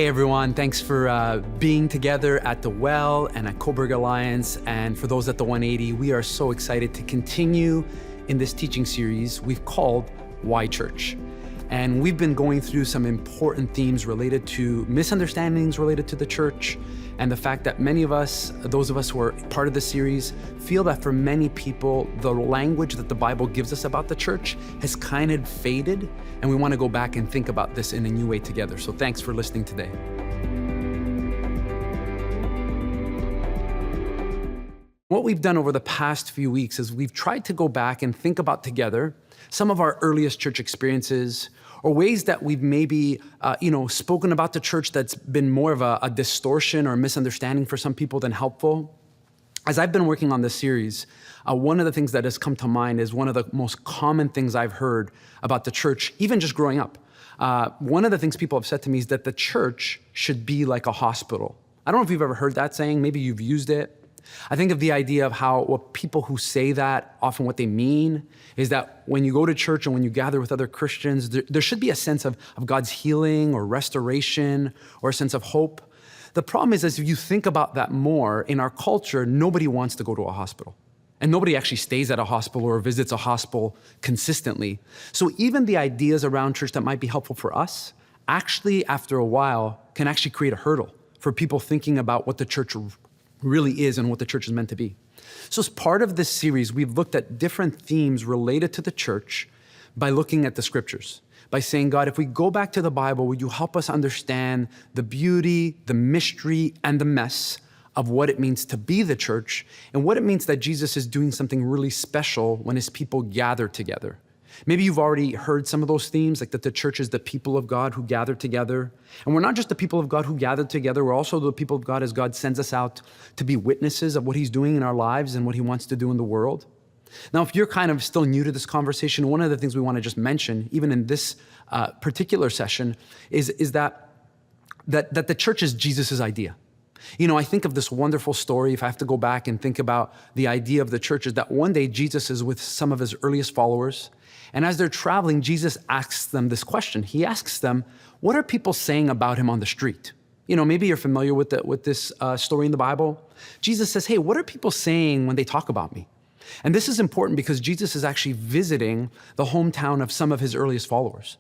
Hey everyone, thanks for being together at The Well and at Cobourg Alliance. And for those at the 180, we are so excited to continue in this teaching series we've called Why Church. And we've been going through some important themes related to misunderstandings related to the church and the fact that many of us, those of us who are part of the series, feel that for many people, the language that the Bible gives us about the church has kind of faded, and we want to go back and think about this in a new way together. So thanks for listening today. What we've done over the past few weeks is we've tried to go back and think about together some of our earliest church experiences, or ways that we've maybe, spoken about the church that's been more of a distortion or misunderstanding for some people than helpful. As I've been working on this series, one of the things that has come to mind is one of the most common things I've heard about the church, even just growing up. One of the things people have said to me is that the church should be like a hospital. I don't know if you've ever heard that saying, maybe you've used it. I think of the idea of how what people who say that, often what they mean is that when you go to church and when you gather with other Christians, there should be a sense of God's healing or restoration or a sense of hope. The problem is, as you think about that more, in our culture, nobody wants to go to a hospital. And nobody actually stays at a hospital or visits a hospital consistently. So even the ideas around church that might be helpful for us, actually, after a while, can actually create a hurdle for people thinking about what the church really is and what the church is meant to be. So as part of this series, we've looked at different themes related to the church by looking at the scriptures, by saying, God, if we go back to the Bible, would you help us understand the beauty, the mystery, and the mess of what it means to be the church and what it means that Jesus is doing something really special when his people gather together. Maybe you've already heard some of those themes, like that the church is the people of God who gather together. And we're not just the people of God who gather together, we're also the people of God as God sends us out to be witnesses of what he's doing in our lives and what he wants to do in the world. Now, if you're kind of still new to this conversation, one of the things we want to just mention, even in this particular session, is that the church is Jesus's idea. You know, I think of this wonderful story, if I have to go back and think about the idea of the church, is that one day Jesus is with some of his earliest followers. And as they're traveling, Jesus asks them this question. He asks them, what are people saying about him on the street? You know, maybe you're familiar with this story in the Bible. Jesus says, hey, what are people saying when they talk about me? And this is important because Jesus is actually visiting the hometown of some of his earliest followers.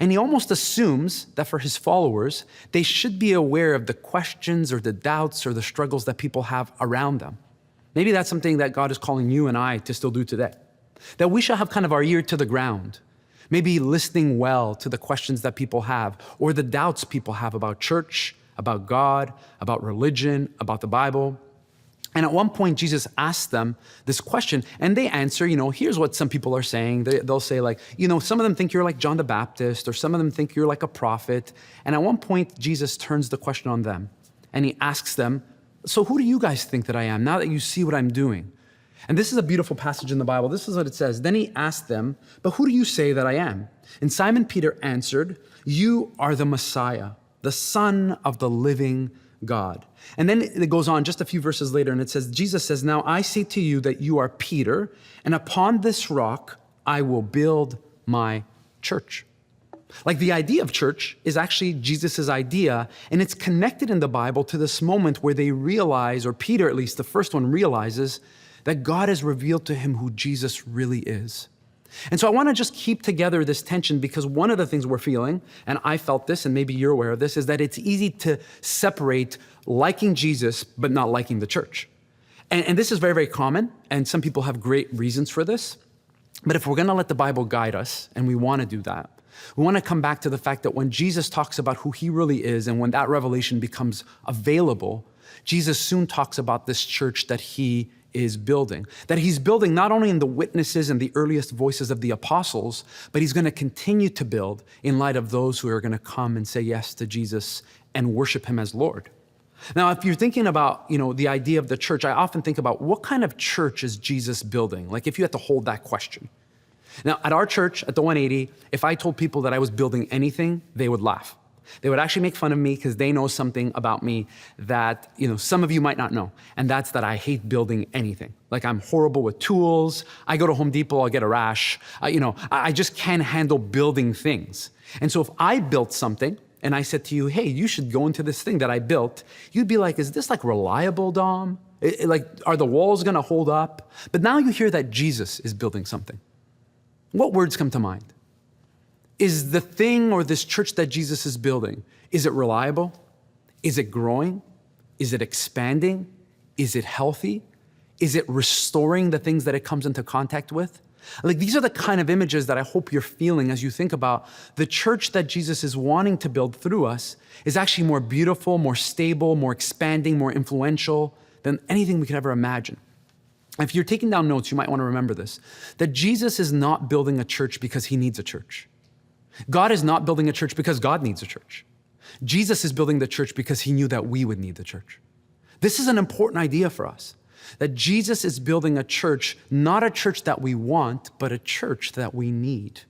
And he almost assumes that for his followers, they should be aware of the questions or the doubts or the struggles that people have around them. Maybe that's something that God is calling you and I to still do today. That we shall have kind of our ear to the ground, maybe listening well to the questions that people have or the doubts people have about church, about God, about religion, about the Bible. And at one point, Jesus asks them this question, and they answer, here's what some people are saying. They'll say some of them think you're like John the Baptist, or some of them think you're like a prophet. And at one point, Jesus turns the question on them, and he asks them, so who do you guys think that I am now that you see what I'm doing? And this is a beautiful passage in the Bible. This is what it says. Then he asked them, but who do you say that I am? And Simon Peter answered, you are the Messiah, the Son of the living God. And then it goes on just a few verses later, and it says, Jesus says, now I say to you that you are Peter, and upon this rock I will build my church. Like the idea of church is actually Jesus's idea, and it's connected in the Bible to this moment where they realize, or Peter at least, the first one realizes, that God has revealed to him who Jesus really is. And so I want to just keep together this tension because one of the things we're feeling, and I felt this, and maybe you're aware of this, is that it's easy to separate liking Jesus but not liking the church. And this is very, very common, and some people have great reasons for this. But if we're going to let the Bible guide us, and we want to do that, we want to come back to the fact that when Jesus talks about who he really is and when that revelation becomes available, Jesus soon talks about this church that he is building. That he's building not only in the witnesses and the earliest voices of the apostles, but he's going to continue to build in light of those who are going to come and say yes to Jesus and worship him as Lord. Now, if you're thinking about, the idea of the church, I often think about what kind of church is Jesus building? Like if you had to hold that question. Now, at our church, at the 180, if I told people that I was building anything, they would laugh. They would actually make fun of me because they know something about me that, some of you might not know. And that's that I hate building anything. Like I'm horrible with tools. I go to Home Depot, I'll get a rash. I just can't handle building things. And so if I built something, and I said to you, hey, you should go into this thing that I built, you'd be like, is this like reliable, Dom? Like, are the walls gonna hold up? But now you hear that Jesus is building something. What words come to mind? Is the thing or this church that Jesus is building, is it reliable? Is it growing? Is it expanding? Is it healthy? Is it restoring the things that it comes into contact with? Like, these are the kind of images that I hope you're feeling as you think about the church that Jesus is wanting to build through us is actually more beautiful, more stable, more expanding, more influential than anything we could ever imagine. If you're taking down notes, you might want to remember this, that Jesus is not building a church because he needs a church. God is not building a church because God needs a church. Jesus is building the church because he knew that we would need the church. This is an important idea for us, that Jesus is building a church, not a church that we want, but a church that we need.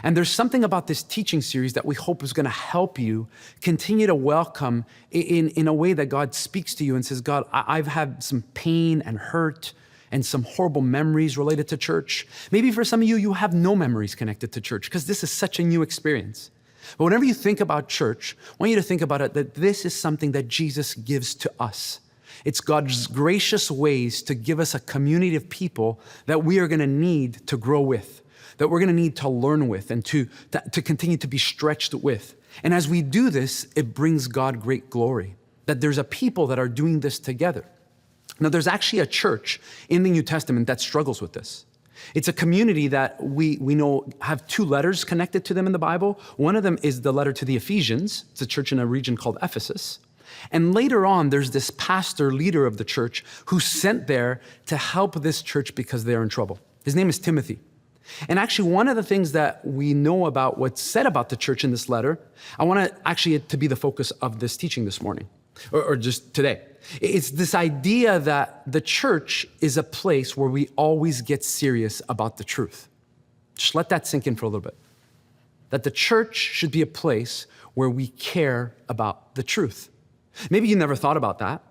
And there's something about this teaching series that we hope is going to help you continue to welcome in a way that God speaks to you and says, God, I've had some pain and hurt and some horrible memories related to church. Maybe for some of you, you have no memories connected to church because this is such a new experience. But whenever you think about church, I want you to think about it that this is something that Jesus gives to us. It's God's gracious ways to give us a community of people that we are going to need to grow with, that we're going to need to learn with, and to continue to be stretched with. And as we do this, it brings God great glory, that there's a people that are doing this together. Now, there's actually a church in the New Testament that struggles with this. It's a community that we know have two letters connected to them in the Bible. One of them is the letter to the Ephesians. It's a church in a region called Ephesus. And later on, there's this pastor, leader of the church, who's sent there to help this church because they're in trouble. His name is Timothy. And actually, one of the things that we know about what's said about the church in this letter, I want it to be the focus of this teaching this morning, or just today. It's this idea that the church is a place where we always get serious about the truth. Just let that sink in for a little bit. That the church should be a place where we care about the truth. Maybe you never thought about that,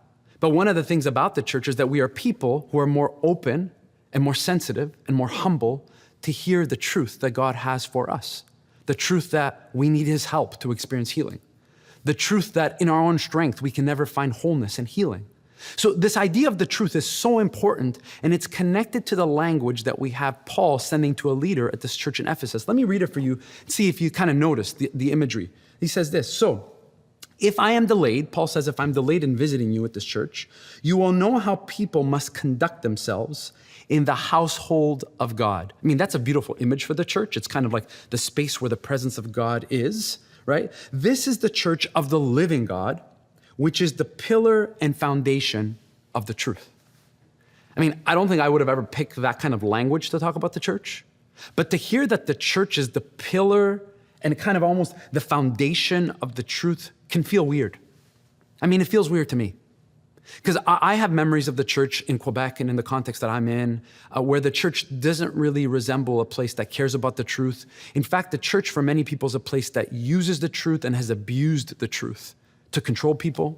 but one of the things about the church is that we are people who are more open and more sensitive and more humble to hear the truth that God has for us. The truth that we need his help to experience healing. The truth that in our own strength, we can never find wholeness and healing. So this idea of the truth is so important, and it's connected to the language that we have Paul sending to a leader at this church in Ephesus. Let me read it for you and see if you kind of notice the imagery. He says this, so if I am delayed, Paul says, if I'm delayed in visiting you at this church, you will know how people must conduct themselves in the household of God. I mean, that's a beautiful image for the church. It's kind of like the space where the presence of God is. Right? This is the church of the living God, which is the pillar and foundation of the truth. I mean, I don't think I would have ever picked that kind of language to talk about the church, but to hear that the church is the pillar and kind of almost the foundation of the truth can feel weird. I mean, it feels weird to me. Because I have memories of the church in Quebec and in the context that I'm in, where the church doesn't really resemble a place that cares about the truth. In fact, the church for many people is a place that uses the truth and has abused the truth to control people.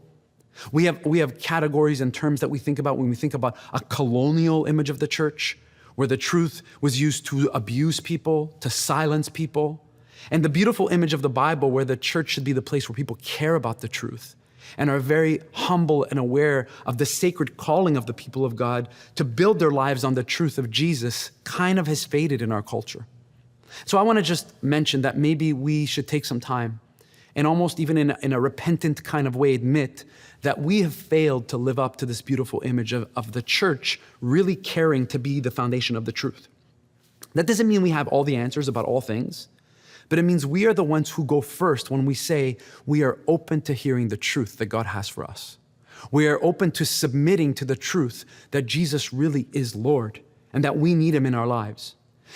We have categories and terms that we think about when we think about a colonial image of the church, where the truth was used to abuse people, to silence people. And the beautiful image of the Bible where the church should be the place where people care about the truth and are very humble and aware of the sacred calling of the people of God to build their lives on the truth of Jesus kind of has faded in our culture. So I want to just mention that maybe we should take some time and almost even in a repentant kind of way admit that we have failed to live up to this beautiful image of the church really caring to be the foundation of the truth. That doesn't mean we have all the answers about all things, but it means we are the ones who go first when we say we are open to hearing the truth that God has for us. We are open to submitting to the truth that Jesus really is Lord and that we need him in our lives.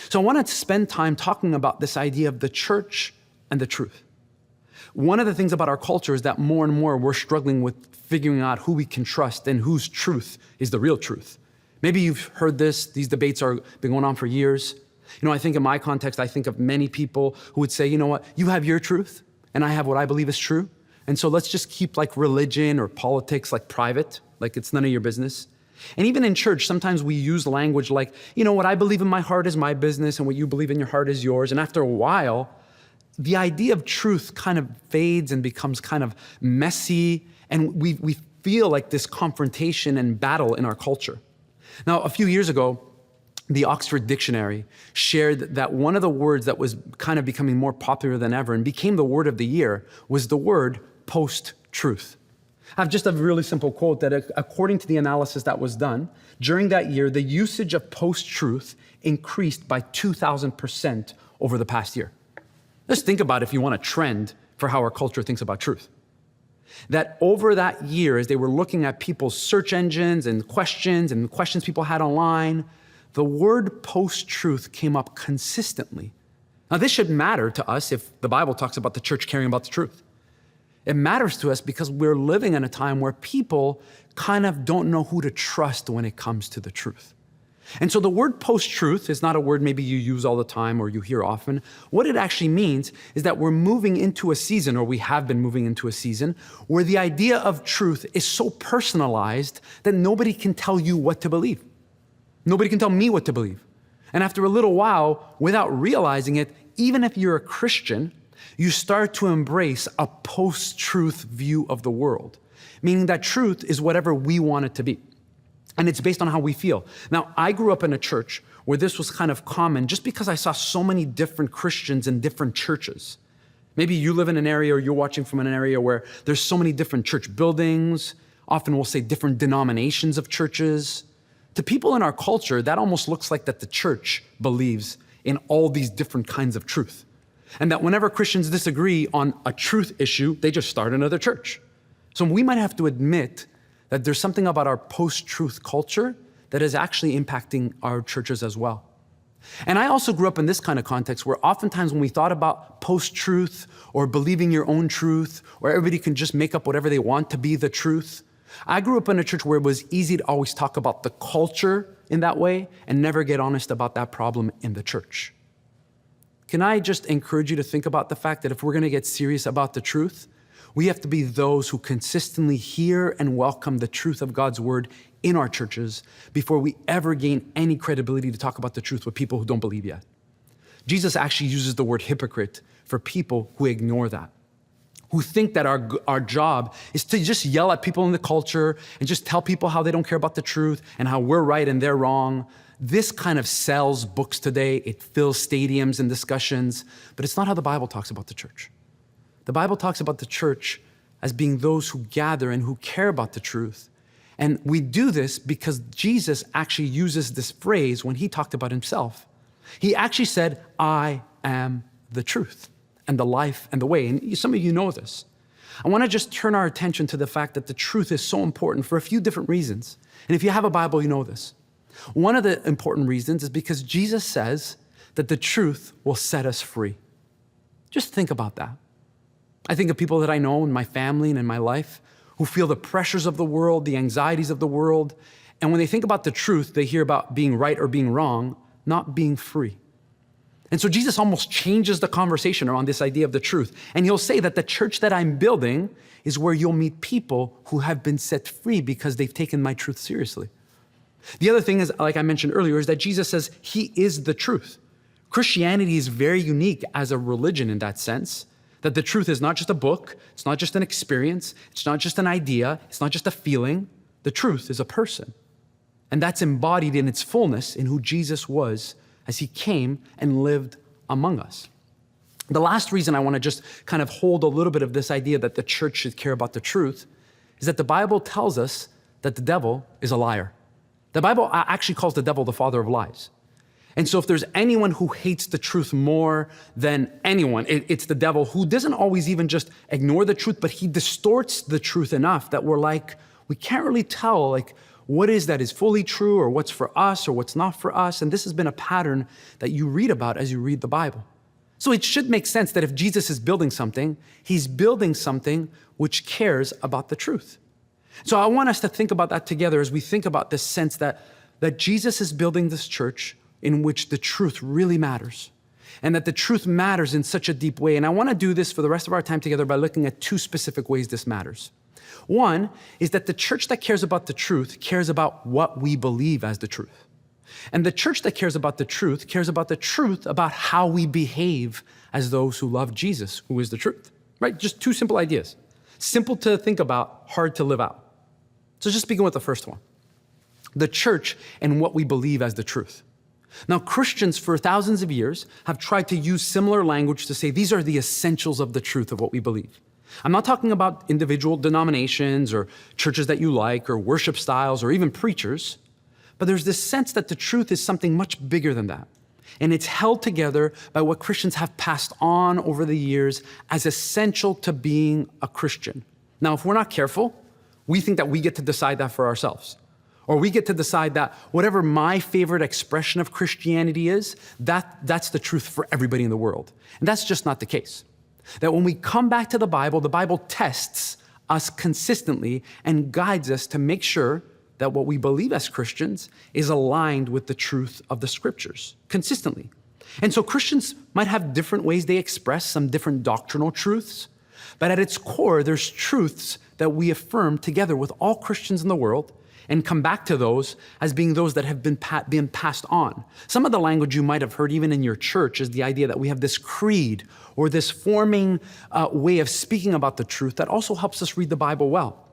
So I want to spend time talking about this idea of the church and the truth. One of the things about our culture is that more and more we're struggling with figuring out who we can trust and whose truth is the real truth. Maybe you've heard this. These debates are been going on for years. You know, I think in my context, I think of many people who would say, you know what, you have your truth and I have what I believe is true. And so let's just keep like religion or politics like private, like it's none of your business. And even in church, sometimes we use language like, you know, what I believe in my heart is my business and what you believe in your heart is yours. And after a while, the idea of truth kind of fades and becomes kind of messy, and we feel like this confrontation and battle in our culture. Now, a few years ago, the Oxford Dictionary shared that one of the words that was kind of becoming more popular than ever and became the word of the year was the word post-truth. I have just a really simple quote that according to the analysis that was done, during that year, the usage of post-truth increased by 2,000% over the past year. Just think about if you want a trend for how our culture thinks about truth. That over that year, as they were looking at people's search engines and questions people had online, the word post-truth came up consistently. Now, this should matter to us if the Bible talks about the church caring about the truth. It matters to us because we're living in a time where people kind of don't know who to trust when it comes to the truth. And so the word post-truth is not a word maybe you use all the time or you hear often. What it actually means is that we're moving into a season, or we have been moving into a season, where the idea of truth is so personalized that nobody can tell you what to believe. Nobody can tell me what to believe. And after a little while, without realizing it, even if you're a Christian, you start to embrace a post-truth view of the world, meaning that truth is whatever we want it to be. And it's based on how we feel. Now, I grew up in a church where this was kind of common just because I saw so many different Christians in different churches. Maybe you live in an area or you're watching from an area where there's so many different church buildings, often we'll say different denominations of churches. To people in our culture, that almost looks like that the church believes in all these different kinds of truth. And that whenever Christians disagree on a truth issue, they just start another church. So we might have to admit that there's something about our post-truth culture that is actually impacting our churches as well. And I also grew up in this kind of context where oftentimes when we thought about post-truth or believing your own truth, or everybody can just make up whatever they want to be the truth, I grew up in a church where it was easy to always talk about the culture in that way and never get honest about that problem in the church. Can I just encourage you to think about the fact that if we're going to get serious about the truth, we have to be those who consistently hear and welcome the truth of God's word in our churches before we ever gain any credibility to talk about the truth with people who don't believe yet. Jesus actually uses the word hypocrite for people who ignore that, who think that our job is to just yell at people in the culture and just tell people how they don't care about the truth and how we're right and they're wrong. This kind of sells books today. It fills stadiums and discussions, but it's not how the Bible talks about the church. The Bible talks about the church as being those who gather and who care about the truth. And we do this because Jesus actually uses this phrase when he talked about himself. He actually said, "I am the truth and the life and the way." And some of you know this. I want to just turn our attention to the fact that the truth is so important for a few different reasons. And if you have a Bible, you know this. One of the important reasons is because Jesus says that the truth will set us free. Just think about that. I think of people that I know in my family and in my life who feel the pressures of the world, the anxieties of the world. And when they think about the truth, they hear about being right or being wrong, not being free. And so Jesus almost changes the conversation around this idea of the truth. And he'll say that the church that I'm building is where you'll meet people who have been set free because they've taken my truth seriously. The other thing is, like I mentioned earlier, is that Jesus says he is the truth. Christianity is very unique as a religion in that sense, that the truth is not just a book, it's not just an experience, it's not just an idea, it's not just a feeling. The truth is a person. And that's embodied in its fullness in who Jesus was as he came and lived among us. The last reason I want to just kind of hold a little bit of this idea that the church should care about the truth is that the Bible tells us that the devil is a liar. The Bible actually calls the devil the father of lies. And so if there's anyone who hates the truth more than anyone, it's the devil, who doesn't always even just ignore the truth, but he distorts the truth enough that we're like, we can't really tell like what is that is fully true or what's for us or what's not for us. And this has been a pattern that you read about as you read the Bible. So it should make sense that if Jesus is building something, he's building something which cares about the truth. So I want us to think about that together as we think about this sense that Jesus is building this church in which the truth really matters, and that the truth matters in such a deep way. And I want to do this for the rest of our time together by looking at two specific ways this matters. One is that the church that cares about the truth cares about what we believe as the truth. And the church that cares about the truth cares about the truth about how we behave as those who love Jesus, who is the truth, right? Just two simple ideas. Simple to think about, hard to live out. So just begin with the first one. The church and what we believe as the truth. Now, Christians for thousands of years have tried to use similar language to say these are the essentials of the truth of what we believe. I'm not talking about individual denominations or churches that you like or worship styles or even preachers, but there's this sense that the truth is something much bigger than that. And it's held together by what Christians have passed on over the years as essential to being a Christian. Now, if we're not careful, we think that we get to decide that for ourselves. Or we get to decide that whatever my favorite expression of Christianity is, that's the truth for everybody in the world. And that's just not the case. That when we come back to the Bible tests us consistently and guides us to make sure that what we believe as Christians is aligned with the truth of the scriptures consistently. And so Christians might have different ways they express some different doctrinal truths, but at its core, there's truths that we affirm together with all Christians in the world and come back to those as being those that have been passed on. Some of the language you might have heard even in your church is the idea that we have this creed or this forming way of speaking about the truth that also helps us read the Bible well.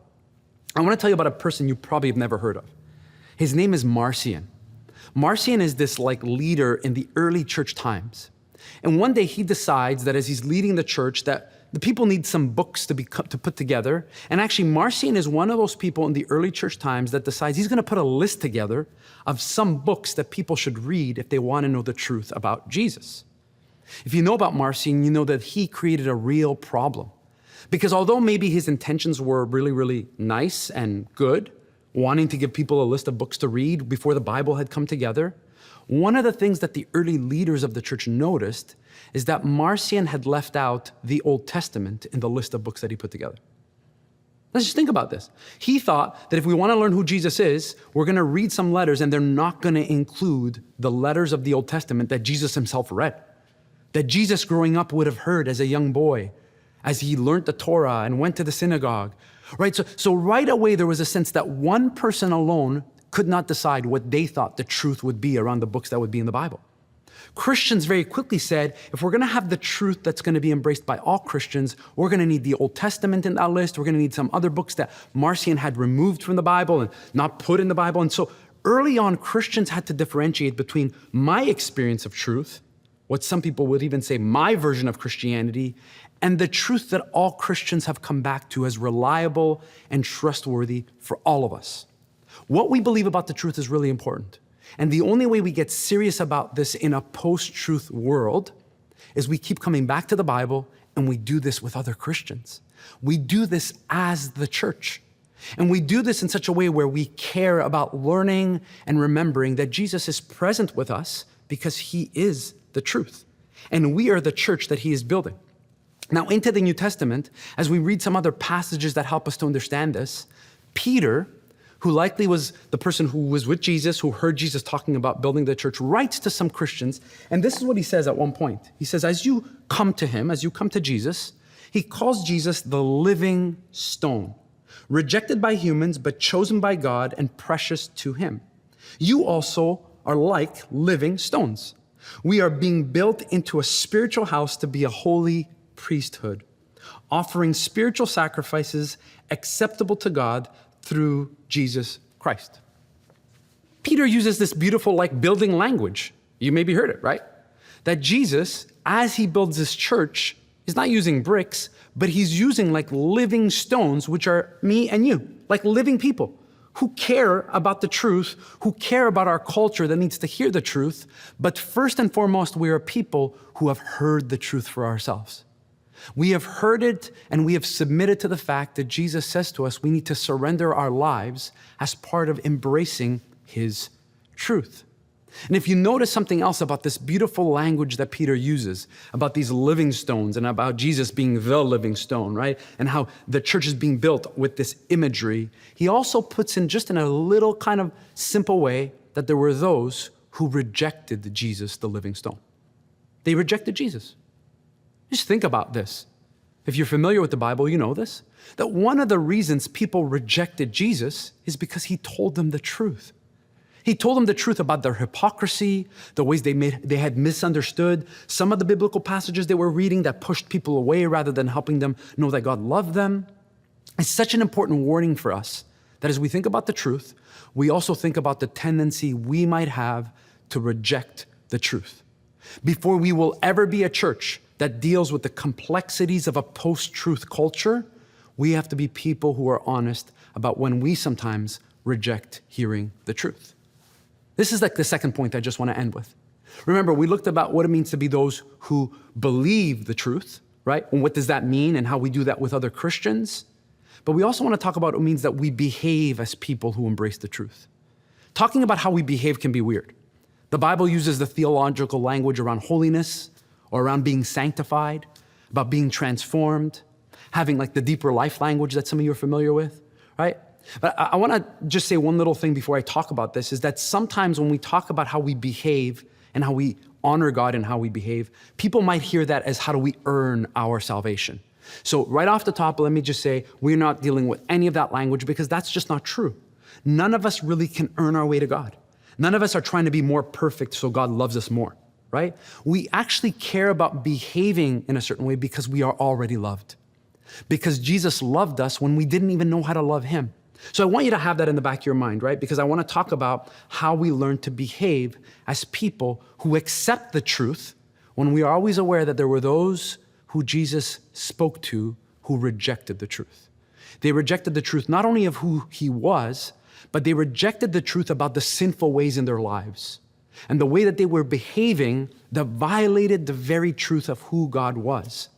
I want to tell you about a person you probably have never heard of. His name is Marcion. Marcion is this leader in the early church times. And one day he decides that as he's leading the church that the people need some books to put together. And actually Marcion is one of those people in the early church times that decides he's going to put a list together of some books that people should read if they want to know the truth about Jesus. If you know about Marcion, you know that he created a real problem. Because although maybe his intentions were really, really nice and good, wanting to give people a list of books to read before the Bible had come together, one of the things that the early leaders of the church noticed is that Marcion had left out the Old Testament in the list of books that he put together. Let's just think about this. He thought that if we want to learn who Jesus is, we're going to read some letters and they're not going to include the letters of the Old Testament that Jesus himself read, that Jesus growing up would have heard as a young boy, as he learned the Torah and went to the synagogue, right? So right away, there was a sense that one person alone could not decide what they thought the truth would be around the books that would be in the Bible. Christians very quickly said, if we're going to have the truth that's going to be embraced by all Christians, we're going to need the Old Testament in that list. We're going to need some other books that Marcion had removed from the Bible and not put in the Bible. And so early on, Christians had to differentiate between my experience of truth, what some people would even say my version of Christianity, and the truth that all Christians have come back to as reliable and trustworthy for all of us. What we believe about the truth is really important. And the only way we get serious about this in a post-truth world is we keep coming back to the Bible, and we do this with other Christians. We do this as the church. And we do this in such a way where we care about learning and remembering that Jesus is present with us because he is the truth. And we are the church that he is building. Now, into the New Testament, as we read some other passages that help us to understand this, Peter, who likely was the person who was with Jesus, who heard Jesus talking about building the church, writes to some Christians, and this is what he says at one point. He says, as you come to him, as you come to Jesus, he calls Jesus the living stone, rejected by humans, but chosen by God and precious to him. You also are like living stones. We are being built into a spiritual house to be a holy priesthood, offering spiritual sacrifices acceptable to God through Jesus Christ. Peter uses this beautiful building language. You maybe heard it, right? That Jesus, as he builds his church, is not using bricks, but he's using living stones, which are me and you, like living people who care about the truth, who care about our culture that needs to hear the truth. But first and foremost, we are people who have heard the truth for ourselves. We have heard it and we have submitted to the fact that Jesus says to us we need to surrender our lives as part of embracing his truth. And if you notice something else about this beautiful language that Peter uses, about these living stones and about Jesus being the living stone, right? And how the church is being built with this imagery, he also puts in just in a little kind of simple way that there were those who rejected Jesus, the living stone. They rejected Jesus. Just think about this. If you're familiar with the Bible, you know this, that one of the reasons people rejected Jesus is because he told them the truth. He told them the truth about their hypocrisy, the ways they had misunderstood some of the biblical passages they were reading that pushed people away rather than helping them know that God loved them. It's such an important warning for us that as we think about the truth, we also think about the tendency we might have to reject the truth. Before we will ever be a church that deals with the complexities of a post-truth culture, we have to be people who are honest about when we sometimes reject hearing the truth. This is like the second point I just want to end with. Remember, we looked about what it means to be those who believe the truth, right? And what does that mean and how we do that with other Christians? But we also want to talk about what it means that we behave as people who embrace the truth. Talking about how we behave can be weird. The Bible uses the theological language around holiness or around being sanctified, about being transformed, having like the deeper life language that some of you are familiar with, right? But I want to just say one little thing before I talk about this, is that sometimes when we talk about how we behave and how we honor God and how we behave, people might hear that as how do we earn our salvation. So right off the top, let me just say, we're not dealing with any of that language because that's just not true. None of us really can earn our way to God. None of us are trying to be more perfect so God loves us more, right? We actually care about behaving in a certain way because we are already loved. Because Jesus loved us when we didn't even know how to love him. So I want you to have that in the back of your mind, right? Because I want to talk about how we learn to behave as people who accept the truth when we are always aware that there were those who Jesus spoke to who rejected the truth. They rejected the truth not only of who he was, but they rejected the truth about the sinful ways in their lives and the way that they were behaving that violated the very truth of who God was.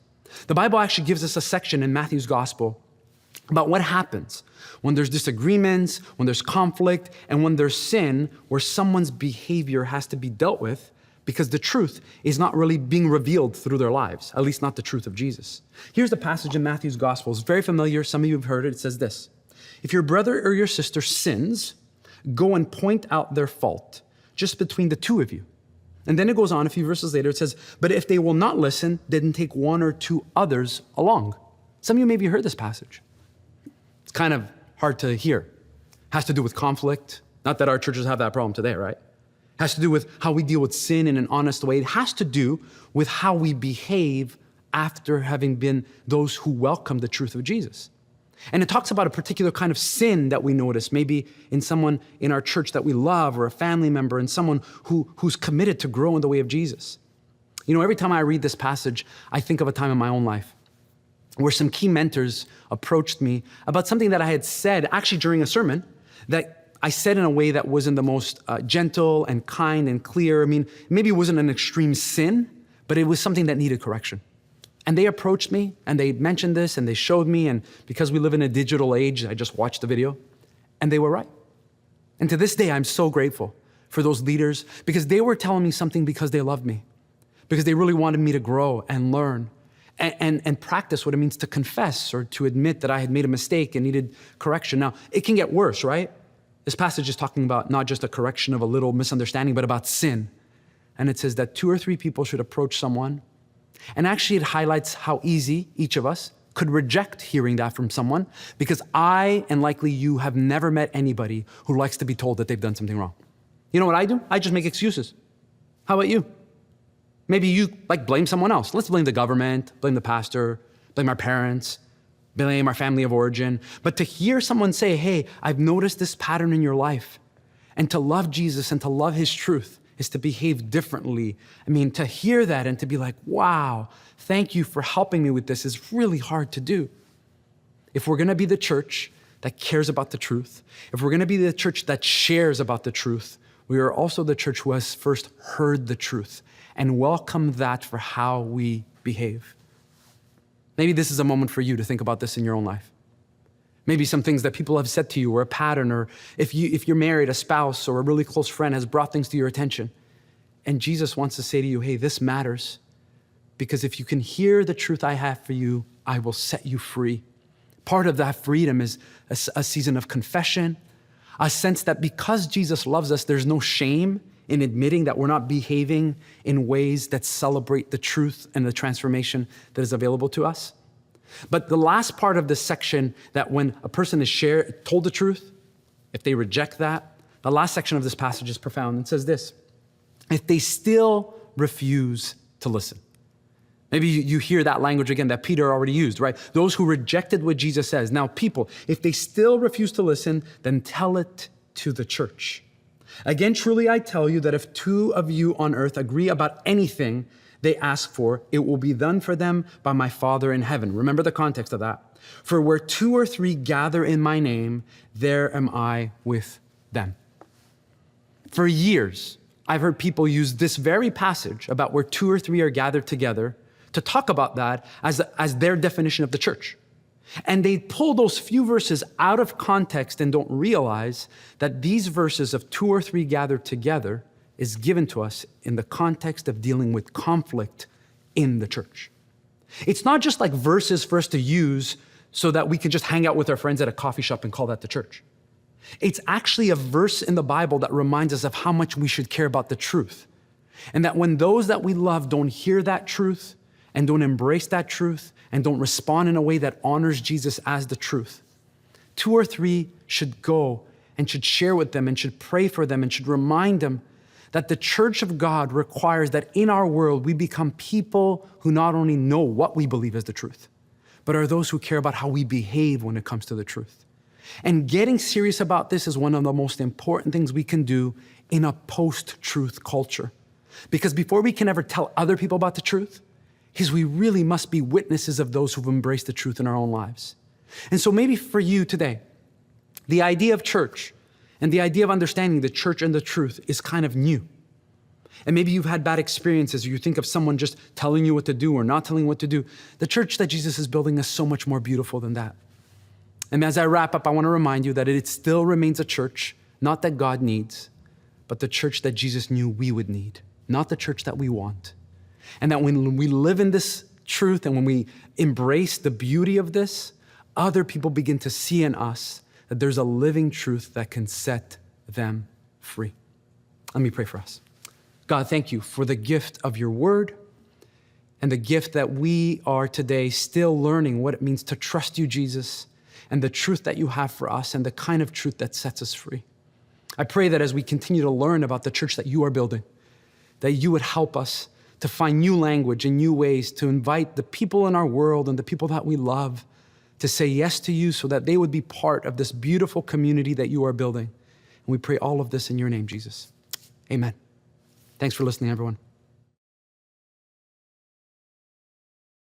The Bible actually gives us a section in Matthew's gospel about what happens when there's disagreements, when there's conflict, and when there's sin, where someone's behavior has to be dealt with because the truth is not really being revealed through their lives, at least not the truth of Jesus. Here's the passage in Matthew's gospel. It's very familiar. Some of you have heard it. It says this: if your brother or your sister sins, go and point out their fault just between the two of you. And then it goes on a few verses later. It says, but if they will not listen, then take one or two others along. Some of you maybe heard this passage. It's kind of hard to hear. Has to do with conflict. Not that our churches have that problem today, right? Has to do with how we deal with sin in an honest way. It has to do with how we behave after having been those who welcome the truth of Jesus. And it talks about a particular kind of sin that we notice, maybe in someone in our church that we love, or a family member, and someone who's committed to grow in the way of Jesus. You know, every time I read this passage, I think of a time in my own life where some key mentors approached me about something that I had said, actually during a sermon, that I said in a way that wasn't the most gentle and kind and clear. I mean, maybe it wasn't an extreme sin, but it was something that needed correction. And they approached me and they mentioned this and they showed me, and because we live in a digital age, I just watched the video and they were right. And to this day, I'm so grateful for those leaders because they were telling me something because they loved me, because they really wanted me to grow and learn and practice what it means to confess or to admit that I had made a mistake and needed correction. Now, it can get worse, right? This passage is talking about not just a correction of a little misunderstanding, but about sin. And it says that 2 or 3 people should approach someone. And actually it highlights how easy each of us could reject hearing that from someone, because I, and likely you, have never met anybody who likes to be told that they've done something wrong. You know what I do? I just make excuses. How about you? Maybe you blame someone else. Let's blame the government, blame the pastor, blame our parents, blame our family of origin. But to hear someone say, hey, I've noticed this pattern in your life, and to love Jesus and to love his truth is to behave differently. I mean, to hear that and to be like, wow, thank you for helping me with this is really hard to do. If we're gonna be the church that cares about the truth, if we're gonna be the church that shares about the truth, we are also the church who has first heard the truth and welcome that for how we behave. Maybe this is a moment for you to think about this in your own life. Maybe some things that people have said to you, or a pattern, or if you're married, a spouse or a really close friend has brought things to your attention. And Jesus wants to say to you, hey, this matters, because if you can hear the truth I have for you, I will set you free. Part of that freedom is a season of confession, a sense that because Jesus loves us, there's no shame in admitting that we're not behaving in ways that celebrate the truth and the transformation that is available to us. But the last part of this section, that when a person is told the truth, if they reject that, The last section of this passage is profound. It says this: if they still refuse to listen. Maybe you hear that language again that Peter already used, right? Those who rejected what Jesus says. Now, people, if they still refuse to listen, then tell it to the church. Again, truly I tell you that if two of you on earth agree about anything they ask for, it will be done for them by my Father in heaven. Remember the context of that. For where 2 or 3 gather in my name, there am I with them. For years, I've heard people use this very passage about where 2 or 3 are gathered together to talk about that as their definition of the church. And they pull those few verses out of context and don't realize that these verses of 2 or 3 gathered together is given to us in the context of dealing with conflict in the church. It's not just like verses for us to use so that we can just hang out with our friends at a coffee shop and call that the church. It's actually a verse in the Bible that reminds us of how much we should care about the truth. And that when those that we love don't hear that truth and don't embrace that truth and don't respond in a way that honors Jesus as the truth, 2 or 3 should go and should share with them and should pray for them and should remind them that the church of God requires that in our world we become people who not only know what we believe is the truth, but are those who care about how we behave when it comes to the truth. And getting serious about this is one of the most important things we can do in a post-truth culture. Because before we can ever tell other people about the truth, we really must be witnesses of those who've embraced the truth in our own lives. And so maybe for you today, the idea of church and the idea of understanding the church and the truth is kind of new. And maybe you've had bad experiences, or you think of someone just telling you what to do or not telling you what to do. The church that Jesus is building is so much more beautiful than that. And as I wrap up, I want to remind you that it still remains a church, not that God needs, but the church that Jesus knew we would need, not the church that we want. And that when we live in this truth and when we embrace the beauty of this, other people begin to see in us that there's a living truth that can set them free. Let me pray for us. God, thank you for the gift of your word and the gift that we are today still learning what it means to trust you, Jesus, and the truth that you have for us and the kind of truth that sets us free. I pray that as we continue to learn about the church that you are building, that you would help us to find new language and new ways to invite the people in our world and the people that we love to say yes to you so that they would be part of this beautiful community that you are building. And we pray all of this in your name, Jesus. Amen. Thanks for listening, everyone.